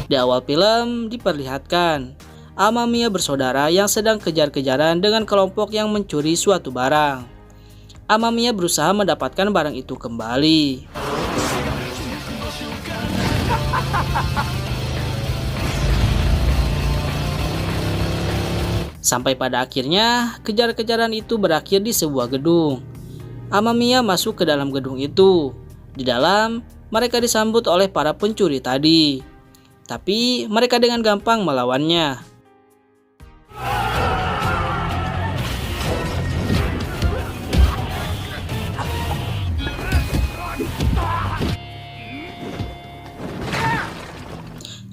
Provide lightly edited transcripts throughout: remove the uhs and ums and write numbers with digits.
Di awal film diperlihatkan Amamiya bersaudara yang sedang kejar-kejaran dengan kelompok yang mencuri suatu barang. Amamiya berusaha mendapatkan barang itu kembali. Sampai pada akhirnya, kejar-kejaran itu berakhir di sebuah gedung. Amamiya masuk ke dalam gedung itu. Di dalam, mereka disambut oleh para pencuri tadi. Tapi mereka dengan gampang melawannya.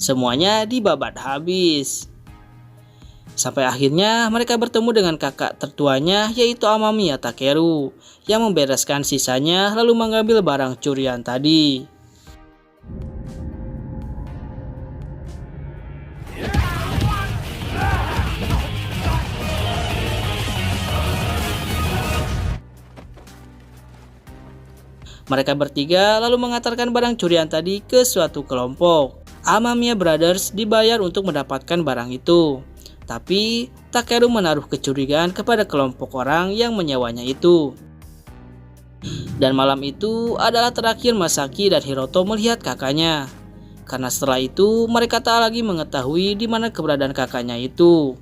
Semuanya dibabat habis. Sampai akhirnya mereka bertemu dengan kakak tertuanya, yaitu Amamiya Takeru, yang membereskan sisanya lalu mengambil barang curian tadi. Mereka bertiga lalu mengantarkan barang curian tadi ke suatu kelompok. Amamiya Brothers dibayar untuk mendapatkan barang itu. Tapi Takeru menaruh kecurigaan kepada kelompok orang yang menyewanya itu. Dan malam itu adalah terakhir Masaki dan Hiroto melihat kakaknya. Karena setelah itu mereka tak lagi mengetahui di mana keberadaan kakaknya itu.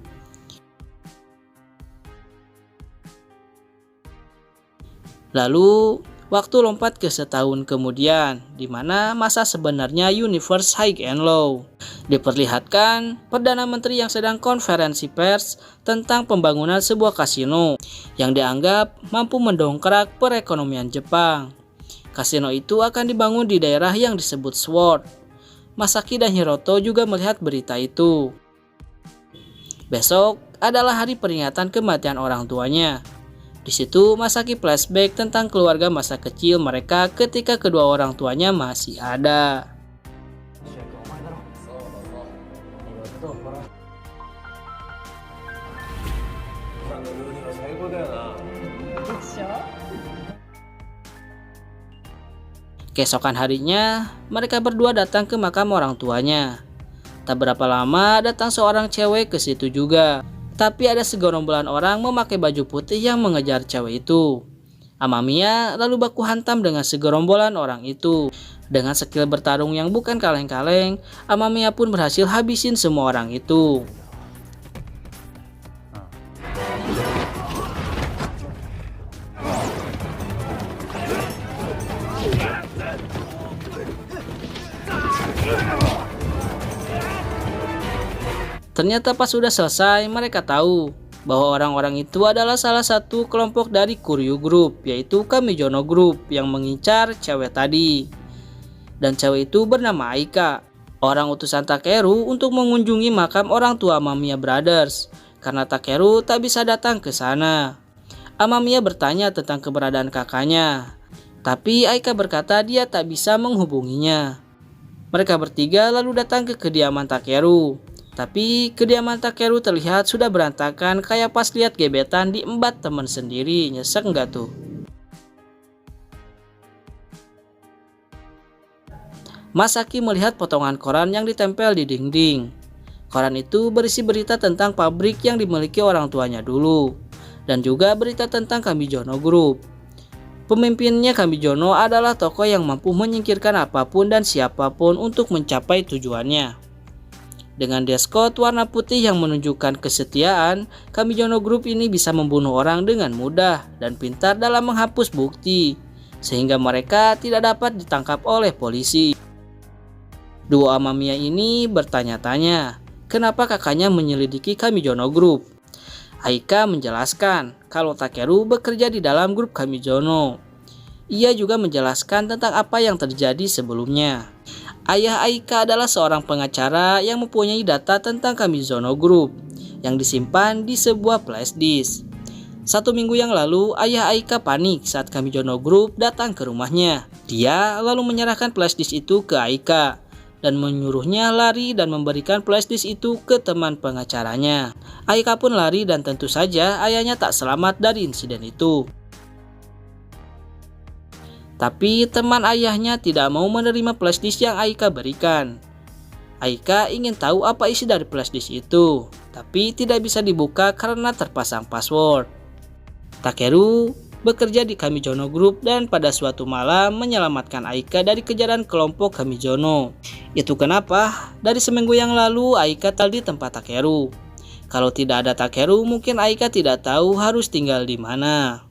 Lalu waktu lompat ke setahun kemudian, di mana masa sebenarnya Universe High and Low. Diperlihatkan Perdana Menteri yang sedang konferensi pers tentang pembangunan sebuah kasino yang dianggap mampu mendongkrak perekonomian Jepang. Kasino itu akan dibangun di daerah yang disebut Sword. Masaki dan Hiroto juga melihat berita itu. Besok adalah hari peringatan kematian orang tuanya. Di situ Masaki flashback tentang keluarga masa kecil mereka ketika kedua orang tuanya masih ada. Keesokan harinya, mereka berdua datang ke makam orang tuanya. Tak berapa lama datang seorang cewek ke situ juga. Tapi ada segerombolan orang memakai baju putih yang mengejar cewek itu. Amamiya lalu baku hantam dengan segerombolan orang itu. Dengan skill bertarung yang bukan kaleng-kaleng, Amamiya pun berhasil habisin semua orang itu. Ternyata pas sudah selesai, mereka tahu bahwa orang-orang itu adalah salah satu kelompok dari Kuryu Group, yaitu Kamijono Group yang mengincar cewek tadi. Dan cewek itu bernama Aika, orang utusan Takeru untuk mengunjungi makam orang tua Amamiya Brothers, karena Takeru tak bisa datang ke sana. Amamiya bertanya tentang keberadaan kakaknya, tapi Aika berkata dia tak bisa menghubunginya. Mereka bertiga lalu datang ke kediaman Takeru. Tapi kediaman Takeru terlihat sudah berantakan kayak pas lihat gebetan diembat teman sendiri. Nyesek nggak tuh? Masaki melihat potongan koran yang ditempel di dinding. Koran itu berisi berita tentang pabrik yang dimiliki orang tuanya dulu. Dan juga berita tentang Kamijono Group. Pemimpinnya Kamijono adalah tokoh yang mampu menyingkirkan apapun dan siapapun untuk mencapai tujuannya. Dengan deskot warna putih yang menunjukkan kesetiaan, Kamijono Group ini bisa membunuh orang dengan mudah dan pintar dalam menghapus bukti, sehingga mereka tidak dapat ditangkap oleh polisi. Duo Amamiya ini bertanya-tanya, kenapa kakaknya menyelidiki Kamijono Group. Aika menjelaskan kalau Takeru bekerja di dalam grup Kamijono. Ia juga menjelaskan tentang apa yang terjadi sebelumnya. Ayah Aika adalah seorang pengacara yang mempunyai data tentang Kamijono Group yang disimpan di sebuah flash disk. 1 minggu yang lalu, ayah Aika panik saat Kamijono Group datang ke rumahnya. Dia lalu menyerahkan flash disk itu ke Aika dan menyuruhnya lari dan memberikan flash disk itu ke teman pengacaranya. Aika pun lari dan tentu saja ayahnya tak selamat dari insiden itu. Tapi teman ayahnya tidak mau menerima flash disk yang Aika berikan. Aika ingin tahu apa isi dari flashdisk itu, tapi tidak bisa dibuka karena terpasang password. Takeru bekerja di Kamijono Group dan pada suatu malam menyelamatkan Aika dari kejaran kelompok Kamijono. Itu kenapa dari seminggu yang lalu Aika tinggal di tempat Takeru. Kalau tidak ada Takeru, mungkin Aika tidak tahu harus tinggal di mana.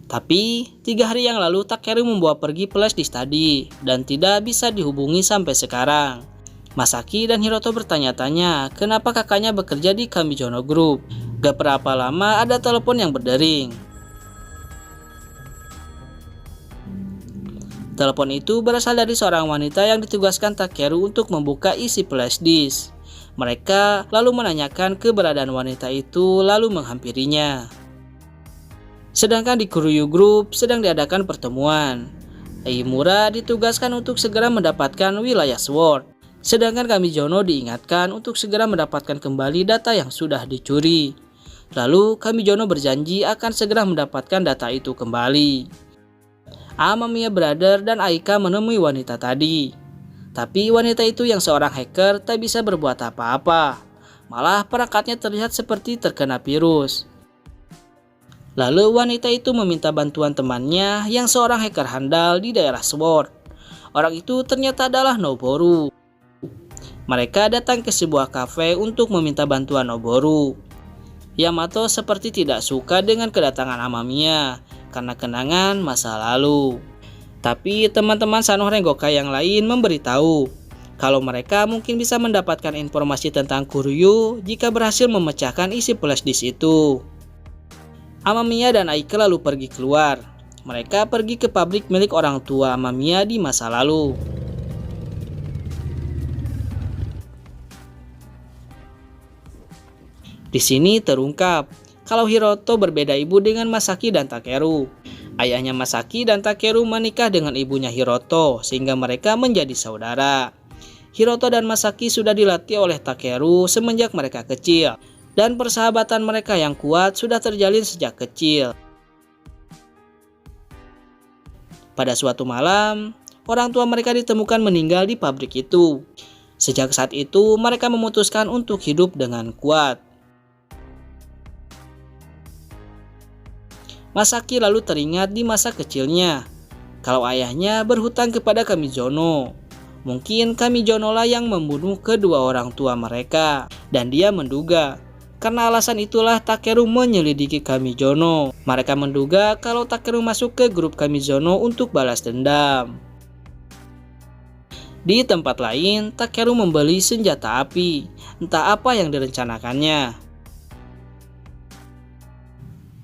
Tapi 3 hari yang lalu Takeru membawa pergi flashdisk tadi dan tidak bisa dihubungi sampai sekarang. Masaki dan Hiroto bertanya-tanya kenapa kakaknya bekerja di Kamijono Group. Gak berapa lama ada telepon yang berdering. Telepon itu berasal dari seorang wanita yang ditugaskan Takeru untuk membuka isi flashdisk. Mereka lalu menanyakan keberadaan wanita itu lalu menghampirinya. Sedangkan di Kuryu Group sedang diadakan pertemuan. Eimura ditugaskan untuk segera mendapatkan wilayah Sword. Sedangkan Kamijono diingatkan untuk segera mendapatkan kembali data yang sudah dicuri. Lalu Kamijono berjanji akan segera mendapatkan data itu kembali. Amamiya Brother dan Aika menemui wanita tadi. Tapi wanita itu yang seorang hacker tak bisa berbuat apa-apa. Malah perangkatnya terlihat seperti terkena virus. Lalu wanita itu meminta bantuan temannya yang seorang hacker handal di daerah Sword. Orang itu ternyata adalah Noboru. Mereka datang ke sebuah kafe untuk meminta bantuan Noboru. Yamato seperti tidak suka dengan kedatangan Amamiya karena kenangan masa lalu. Tapi teman-teman Sanoh Rengokai yang lain memberitahu kalau mereka mungkin bisa mendapatkan informasi tentang Kuryu jika berhasil memecahkan isi flashdisk itu. Amamiya dan Aika lalu pergi keluar. Mereka pergi ke pabrik milik orang tua Amamiya di masa lalu. Di sini terungkap kalau Hiroto berbeda ibu dengan Masaki dan Takeru. Ayahnya Masaki dan Takeru menikah dengan ibunya Hiroto sehingga mereka menjadi saudara. Hiroto dan Masaki sudah dilatih oleh Takeru semenjak mereka kecil dan persahabatan mereka yang kuat sudah terjalin sejak kecil. Pada suatu malam, orang tua mereka ditemukan meninggal di pabrik itu. Sejak saat itu mereka memutuskan untuk hidup dengan kuat. Masaki lalu teringat di masa kecilnya kalau ayahnya berhutang kepada Kamijono. Mungkin Kamijono lah yang membunuh kedua orang tua mereka dan dia menduga karena alasan itulah Takeru menyelidiki Kamijono. Mereka menduga kalau Takeru masuk ke grup Kamijono untuk balas dendam. Di tempat lain, Takeru membeli senjata api, entah apa yang direncanakannya.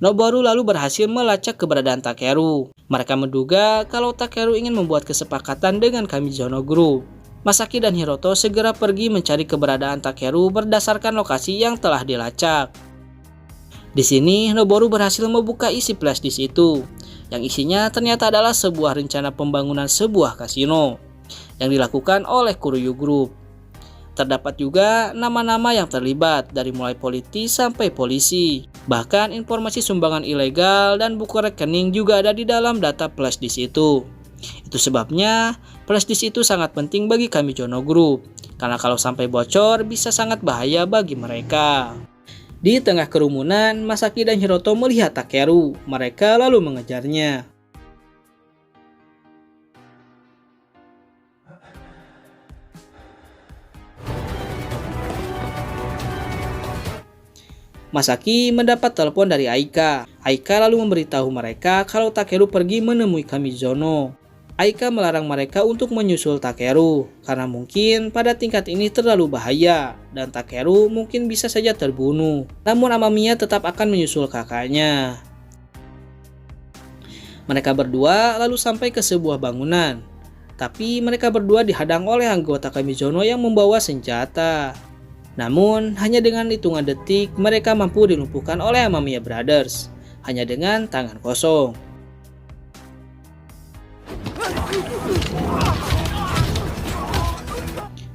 Noboru lalu berhasil melacak keberadaan Takeru. Mereka menduga kalau Takeru ingin membuat kesepakatan dengan Kamijono Group. Masaki dan Hiroto segera pergi mencari keberadaan Takeru berdasarkan lokasi yang telah dilacak. Di sini Noboru berhasil membuka isi flashdisk itu, yang isinya ternyata adalah sebuah rencana pembangunan sebuah kasino yang dilakukan oleh Kuryu Group. Terdapat juga nama-nama yang terlibat dari mulai politis sampai polisi. Bahkan informasi sumbangan ilegal dan buku rekening juga ada di dalam data flashdisk itu. Itu sebabnya flashdisk itu sangat penting bagi Kamijono Group, karena kalau sampai bocor bisa sangat bahaya bagi mereka. Di tengah kerumunan, Masaki dan Hiroto melihat Takeru. Mereka lalu mengejarnya. Masaki mendapat telepon dari Aika. Aika lalu memberitahu mereka kalau Takeru pergi menemui Kamijono. Aika melarang mereka untuk menyusul Takeru karena mungkin pada tingkat ini terlalu bahaya dan Takeru mungkin bisa saja terbunuh. Namun Amamiya tetap akan menyusul kakaknya. Mereka berdua lalu sampai ke sebuah bangunan. Tapi mereka berdua dihadang oleh anggota Kamijono yang membawa senjata. Namun, hanya dengan hitungan detik mereka mampu dilumpuhkan oleh Amamiya Brothers, hanya dengan tangan kosong.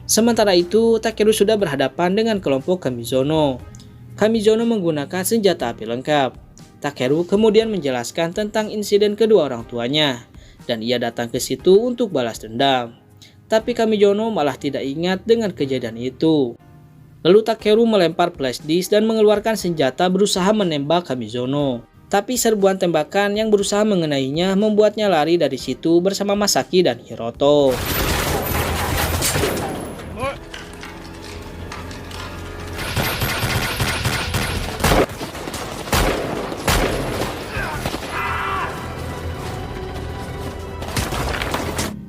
Sementara itu, Takeru sudah berhadapan dengan kelompok Kamijono. Kamijono menggunakan senjata api lengkap. Takeru kemudian menjelaskan tentang insiden kedua orang tuanya, dan ia datang ke situ untuk balas dendam. Tapi Kamijono malah tidak ingat dengan kejadian itu. Lalu Takeru melempar flash disk dan mengeluarkan senjata berusaha menembak Kamijono. Tapi serbuan tembakan yang berusaha mengenainya membuatnya lari dari situ bersama Masaki dan Hiroto.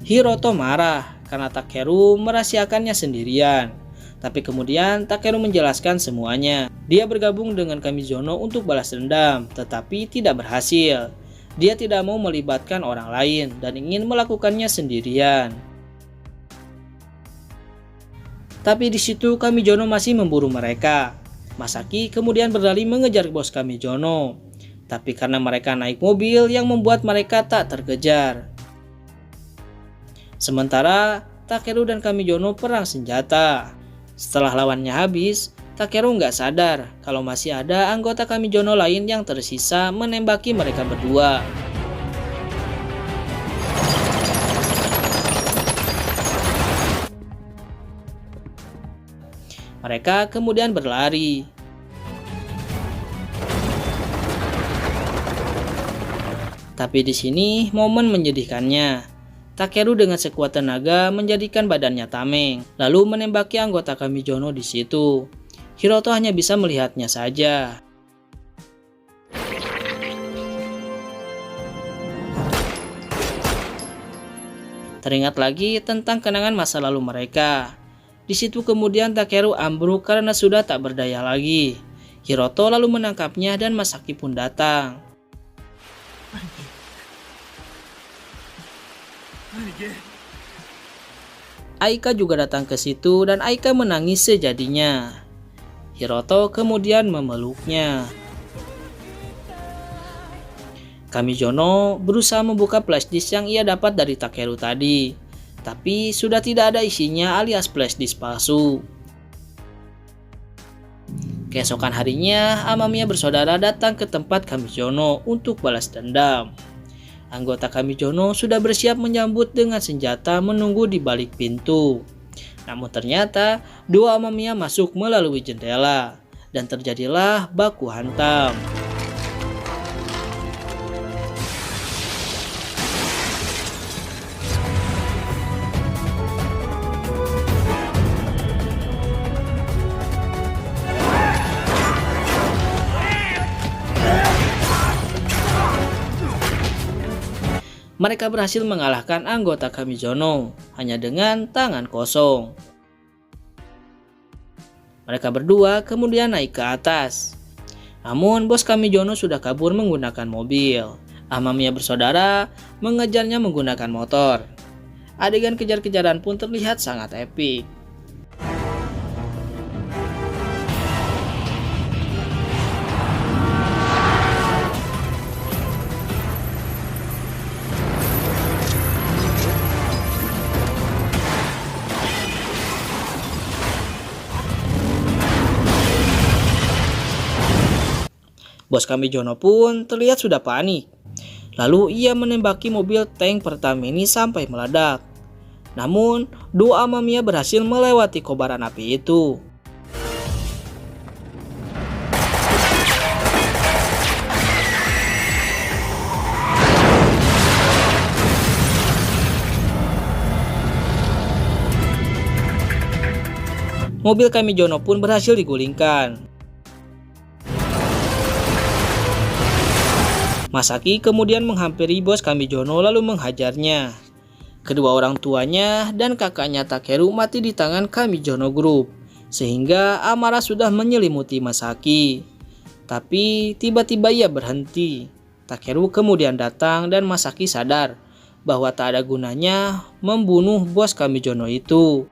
Hiroto marah karena Takeru merahasiakannya sendirian. Tapi kemudian Takeru menjelaskan semuanya. Dia bergabung dengan Kamijono untuk balas dendam, tetapi tidak berhasil. Dia tidak mau melibatkan orang lain dan ingin melakukannya sendirian. Tapi di situ Kamijono masih memburu mereka. Masaki kemudian berdalih mengejar bos Kamijono. Tapi karena mereka naik mobil yang membuat mereka tak terkejar. Sementara Takeru dan Kamijono perang senjata. Setelah lawannya habis, Takeru nggak sadar kalau masih ada anggota Kamijono lain yang tersisa menembaki mereka berdua. Mereka kemudian berlari. Tapi di sini momen menyedihkannya. Takeru dengan sekuat tenaga menjadikan badannya tameng, lalu menembaki anggota Kamijono di situ. Hiroto hanya bisa melihatnya saja. Teringat lagi tentang kenangan masa lalu mereka. Di situ kemudian Takeru ambruk karena sudah tak berdaya lagi. Hiroto lalu menangkapnya dan Masaki pun datang. Aika juga datang ke situ dan Aika menangis sejadinya. Hiroto kemudian memeluknya. Kamijono berusaha membuka flash disk yang ia dapat dari Takeru tadi, tapi sudah tidak ada isinya alias flash disk palsu. Keesokan harinya, Amamiya bersaudara datang ke tempat Kamijono untuk balas dendam. Anggota Kamijono sudah bersiap menyambut dengan senjata menunggu di balik pintu. Namun ternyata dua Amamiya masuk melalui jendela dan terjadilah baku hantam. Mereka berhasil mengalahkan anggota Kamijono hanya dengan tangan kosong. Mereka berdua kemudian naik ke atas. Namun bos Kamijono sudah kabur menggunakan mobil. Amamiya bersaudara mengejarnya menggunakan motor. Adegan kejar-kejaran pun terlihat sangat epik. Bos Kamijono pun terlihat sudah panik. Lalu ia menembaki mobil tank Pertamini sampai meledak. Namun, dua Amamiya berhasil melewati kobaran api itu. Mobil Kamijono pun berhasil digulingkan. Masaki kemudian menghampiri bos Kamijono lalu menghajarnya. Kedua orang tuanya dan kakaknya Takeru mati di tangan Kamijono Group, sehingga amarah sudah menyelimuti Masaki. Tapi tiba-tiba ia berhenti. Takeru kemudian datang dan Masaki sadar bahwa tak ada gunanya membunuh bos Kamijono itu.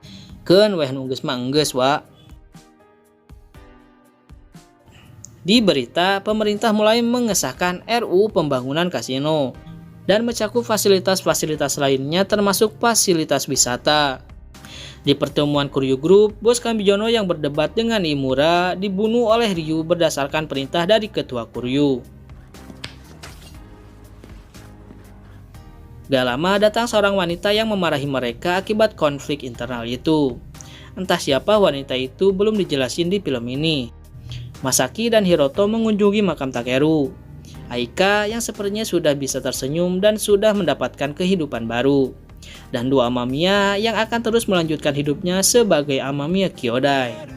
Keun weh nunggeus mah enggeus wa. Di berita, pemerintah mulai mengesahkan RUU pembangunan kasino dan mencakup fasilitas-fasilitas lainnya termasuk fasilitas wisata. Di pertemuan Kuryu Group, bos Kamijono yang berdebat dengan Imura dibunuh oleh Ryu berdasarkan perintah dari ketua Kuryu. Gak lama datang seorang wanita yang memarahi mereka akibat konflik internal itu. Entah siapa wanita itu belum dijelasin di film ini. Masaki dan Hiroto mengunjungi makam Takeru. Aika yang sepertinya sudah bisa tersenyum dan sudah mendapatkan kehidupan baru. Dan dua Amamiya yang akan terus melanjutkan hidupnya sebagai Amamiya Kyodai.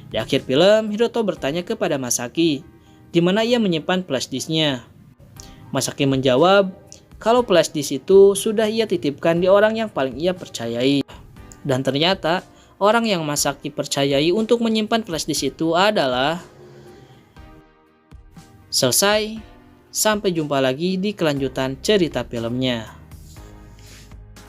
Di akhir film, Hiroto bertanya kepada Masaki, di mana ia menyimpan flashdisknya. Masaki menjawab, kalau flashdisk itu sudah ia titipkan di orang yang paling ia percayai. Dan ternyata, orang yang Masaki percayai untuk menyimpan flashdisk itu adalah... Selesai, sampai jumpa lagi di kelanjutan cerita filmnya.